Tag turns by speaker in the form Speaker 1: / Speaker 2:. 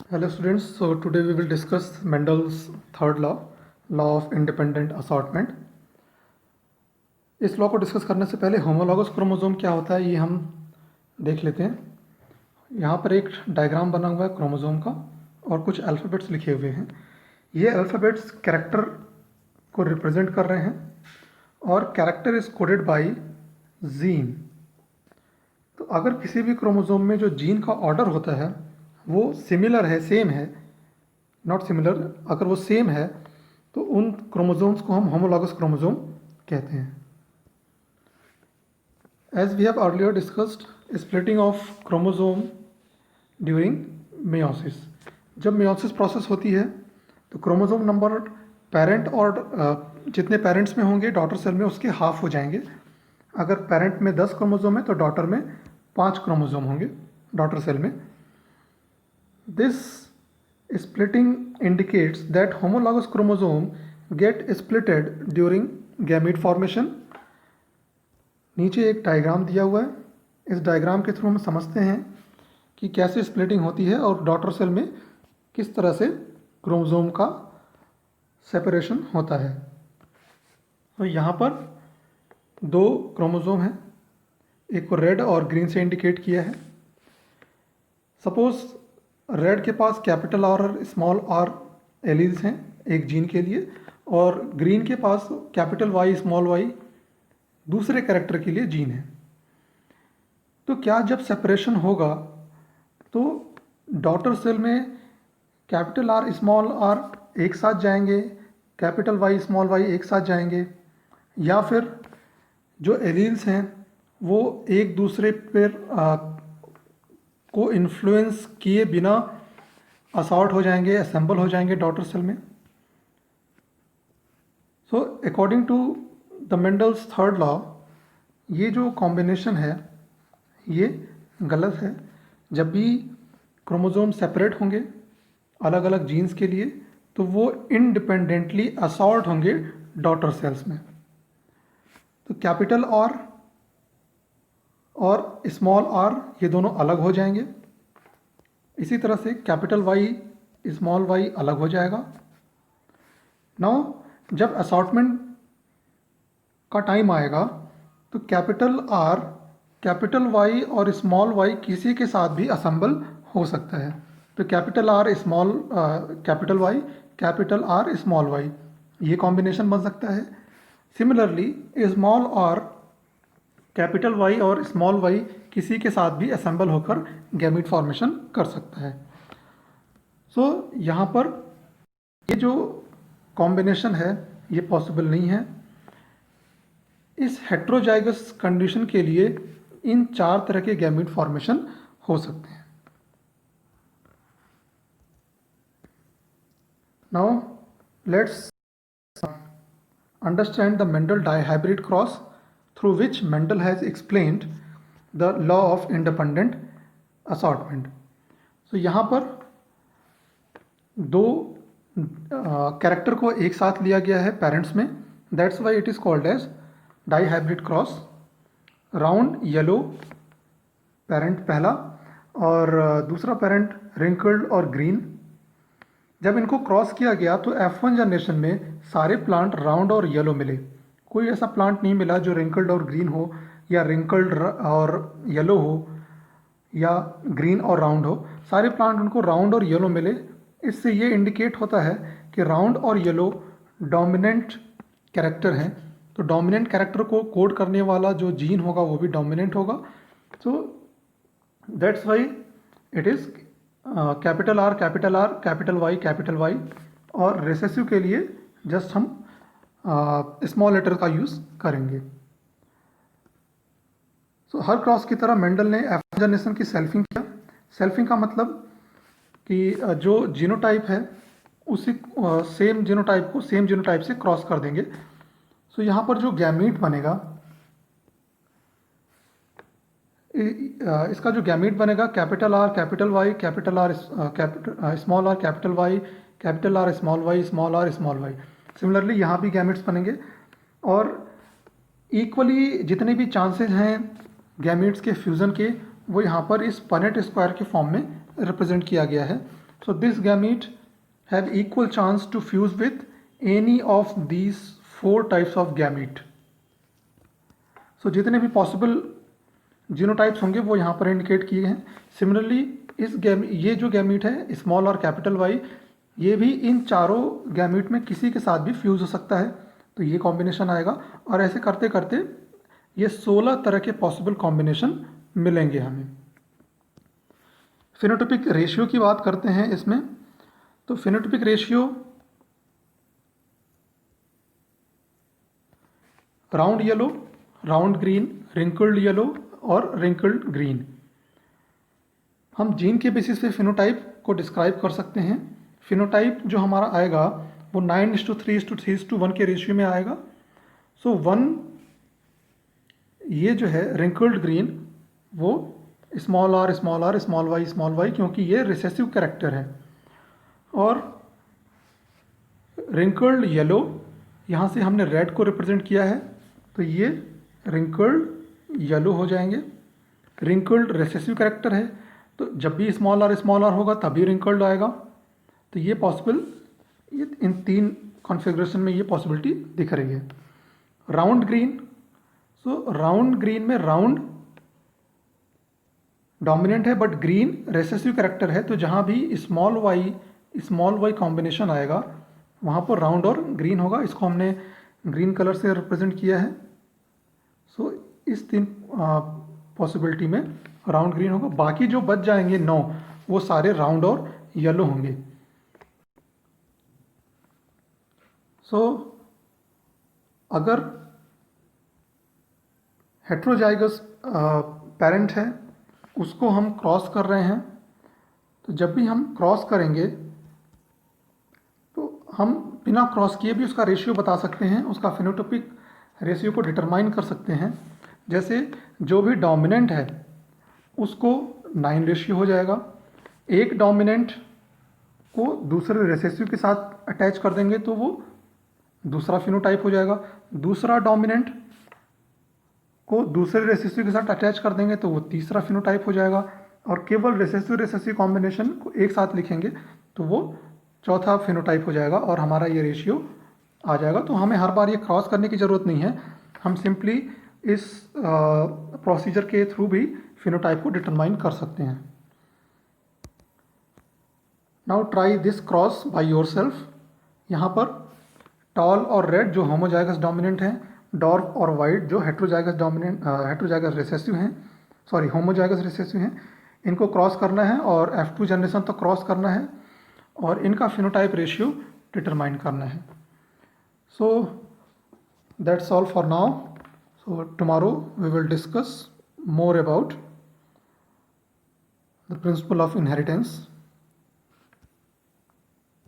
Speaker 1: Hello students, so today we will discuss Mendel's third law, law of independent assortment. इस law को discuss करने से पहले homologous chromosome क्या होता है ये हम देख लेते हैं। यहाँ पर एक डायग्राम बना हुआ है क्रोमोसोम का और कुछ अल्फ़ाबेट्स लिखे हुए हैं। ये अल्फ़ाबेट्स कैरेक्टर को रिप्रेजेंट कर रहे हैं और character is coded by gene. तो अगर किसी भी क्रोमोसोम में जो जीन का ऑर्डर होता है वो सिमिलर है, सेम है, नॉट सिमिलर, अगर वो सेम है तो उन क्रोमोसोम्स को हम होमोलॉगस क्रोमोसोम कहते हैं। As we have earlier discussed splitting of chromosome during meiosis. जब मेयोसिस प्रोसेस होती है तो क्रोमोसोम नंबर पेरेंट और जितने पेरेंट्स में होंगे डॉटर सेल में उसके हाफ हो जाएंगे। अगर पेरेंट में 10 क्रोमोसोम है तो डॉटर में 5 क्रोमोसोम होंगे डॉटर सेल में। This splitting indicates that homologous chromosome get splitted during gamete formation. नीचे एक डायग्राम दिया हुआ है, इस डायग्राम के थ्रू हम समझते हैं कि कैसे स्प्लिटिंग होती है और डॉटर सेल में किस तरह से क्रोमोसोम का सेपरेशन होता है। तो यहाँ पर 2 क्रोमोसोम हैं, एक को रेड और ग्रीन से इंडिकेट किया है। सपोज रेड के पास कैपिटल आर और स्मॉल आर एलील्स हैं एक जीन के लिए, और ग्रीन के पास कैपिटल वाई स्मॉल वाई दूसरे कैरेक्टर के लिए जीन है। तो क्या जब सेपरेशन होगा तो डॉटर सेल में कैपिटल आर स्मॉल आर एक साथ जाएंगे, कैपिटल वाई स्मॉल वाई एक साथ जाएंगे, या फिर जो एलील्स हैं वो एक दूसरे पर को इन्फ्लुएंस किए बिना असॉर्ट हो जाएंगे, असेंबल हो जाएंगे डॉटर सेल में। So according to the Mendel's third law ये जो कॉम्बिनेशन है ये गलत है। जब भी क्रोमोसोम सेपरेट होंगे अलग अलग जीन्स के लिए तो वो इंडिपेंडेंटली असॉर्ट होंगे डॉटर सेल्स में। तो कैपिटल आर और स्मॉल आर ये दोनों अलग हो जाएंगे। इसी तरह से कैपिटल वाई स्मॉल वाई अलग हो जाएगा। नाउ जब असॉर्टमेंट का टाइम आएगा तो कैपिटल आर, कैपिटल वाई और स्मॉल वाई किसी के साथ भी असेंबल हो सकता है। तो capital R small capital Y, capital R small Y, ये कॉम्बिनेशन बन सकता है। Similarly small R, capital Y और स्मॉल वाई किसी के साथ भी असेंबल होकर गैमीट फॉर्मेशन कर सकता है। सो यहाँ पर ये जो कॉम्बिनेशन है ये पॉसिबल नहीं है। इस हेट्रोजाइगस कंडीशन के लिए इन 4 तरह के गैमीट फॉर्मेशन हो सकते हैं। Now let's understand the Mendel dihybrid cross through which Mendel has explained the law of independent assortment. So यहाँ पर 2 कैरेक्टर को एक साथ लिया गया है पेरेंट्स में, that's why it is called as dihybrid cross. Round yellow parent पहला और दूसरा पेरेंट रिंकल्ड और ग्रीन। जब इनको क्रॉस किया गया तो F1 जनरेशन में सारे प्लांट राउंड और येलो मिले। कोई ऐसा प्लांट नहीं मिला जो रिंकल्ड और ग्रीन हो या रिंकल्ड और येलो हो या ग्रीन और राउंड हो। सारे प्लांट उनको राउंड और येलो मिले। इससे ये इंडिकेट होता है कि राउंड और येलो डोमिनेंट कैरेक्टर हैं। तो डोमिनेंट कैरेक्टर को कोड करने वाला जो जीन होगा वो भी डोमिनेंट होगा। So that's why it is capital R, capital Y, और रिसेसिव के लिए जस्ट हम स्मॉल लेटर का यूज़ करेंगे। सो हर क्रॉस की तरह मेंडल ने F1 जनरेशन की सेल्फिंग किया। सेल्फिंग का मतलब कि जो जीनोटाइप है उसी सेम जीनोटाइप को सेम जीनोटाइप से क्रॉस कर देंगे। सो यहाँ पर जो गैमीट बनेगा, इसका जो गैमीट बनेगा capital R, capital Y, capital R, small R, capital Y, capital R, small Y, small R, small Y. Similarly यहाँ भी गैमेट्स बनेंगे और इक्वली जितने भी चांसेस हैं गैमेट्स के फ्यूज़न के वो यहाँ पर इस पनेट स्क्वायर के फॉर्म में रिप्रेजेंट किया गया है। So this gamete have equal chance to fuse with any of these 4 types of gamete. So जितने भी पॉसिबल जीनोटाइप्स होंगे वो यहाँ पर इंडिकेट किए हैं. सिमिलरली ये जो गैमीट है स्मॉल और कैपिटल वाई, ये भी इन चारों गैमीट में किसी के साथ भी फ्यूज हो सकता है, तो ये कॉम्बिनेशन आएगा. और ऐसे करते करते ये 16 तरह के पॉसिबल कॉम्बिनेशन मिलेंगे हमें. फिनोटाइपिक रेशियो की बात करते हैं इसमें. तो phenotypic ratio round yellow, round green, wrinkled yellow और रिंकल्ड ग्रीन. हम जीन के बेसिस पे फिनोटाइप को डिस्क्राइब कर सकते हैं. फिनोटाइप जो हमारा आएगा वो 9:3:3:1 के रेशियो में आएगा. सो 1 ये जो है रिंकल्ड ग्रीन वो स्मॉल आर स्मॉल वाई क्योंकि ये रिसेसिव कैरेक्टर है. और रिंकल्ड येलो यहाँ से हमने रेड को रिप्रेजेंट किया है तो ये रिंकल्ड येलो हो जाएंगे. रिंकल्ड रिसेसिव कैरेक्टर है तो जब भी स्मॉल आर होगा तभी रिंकल्ड आएगा. तो ये पॉसिबल, ये इन 3 कॉन्फ़िगरेशन में ये पॉसिबिलिटी दिख रही है. राउंड ग्रीन, सो राउंड ग्रीन में राउंड डोमिनेंट है बट ग्रीन रिसेसिव कैरेक्टर है, तो जहाँ भी स्मॉल वाई कॉम्बिनेशन आएगा वहाँ पर राउंड और ग्रीन होगा. इसको हमने ग्रीन कलर से रिप्रेजेंट किया है. सो इस 3 पॉसिबिलिटी में राउंड ग्रीन होगा. बाकी जो बच जाएंगे 9 वो सारे राउंड और येलो होंगे. सो अगर हेट्रोजाइगस पेरेंट है उसको हम क्रॉस कर रहे हैं, तो जब भी हम क्रॉस करेंगे तो हम बिना क्रॉस किए भी उसका रेशियो बता सकते हैं, उसका फिनोटाइपिक रेशियो को डिटरमाइन कर सकते हैं. जैसे जो भी डोमिनेंट है उसको 9 रेशियो हो जाएगा. एक डोमिनेंट को दूसरे रिसेसिव के साथ अटैच कर देंगे तो वो दूसरा फिनोटाइप हो जाएगा. दूसरा डोमिनेंट को दूसरे रिसेसिव के साथ अटैच कर देंगे तो वो तीसरा फिनोटाइप हो जाएगा. और केवल रिसेसिव कॉम्बिनेशन को एक साथ लिखेंगे तो वो चौथा फिनोटाइप हो जाएगा और हमारा ये रेशियो आ जाएगा. तो हमें हर बार ये क्रॉस करने की ज़रूरत नहीं है, हम सिंपली इस प्रोसीजर के थ्रू भी फिनोटाइप को डिटरमाइन कर सकते हैं. Now try this cross by yourself. यहाँ पर टॉल और रेड जो होमोजाइगस डोमिनेंट हैं, डॉर्फ और वाइट जो हेट्रोजाइगस रिसेसिव हैं, होमोजाइगस रिसेसिव हैं, इनको क्रॉस करना है और F2 जनरेशन तक क्रॉस करना है और इनका फिनोटाइप रेशियो डिटरमाइन करना है. So that's all for now. So tomorrow we will discuss more about the principle of inheritance.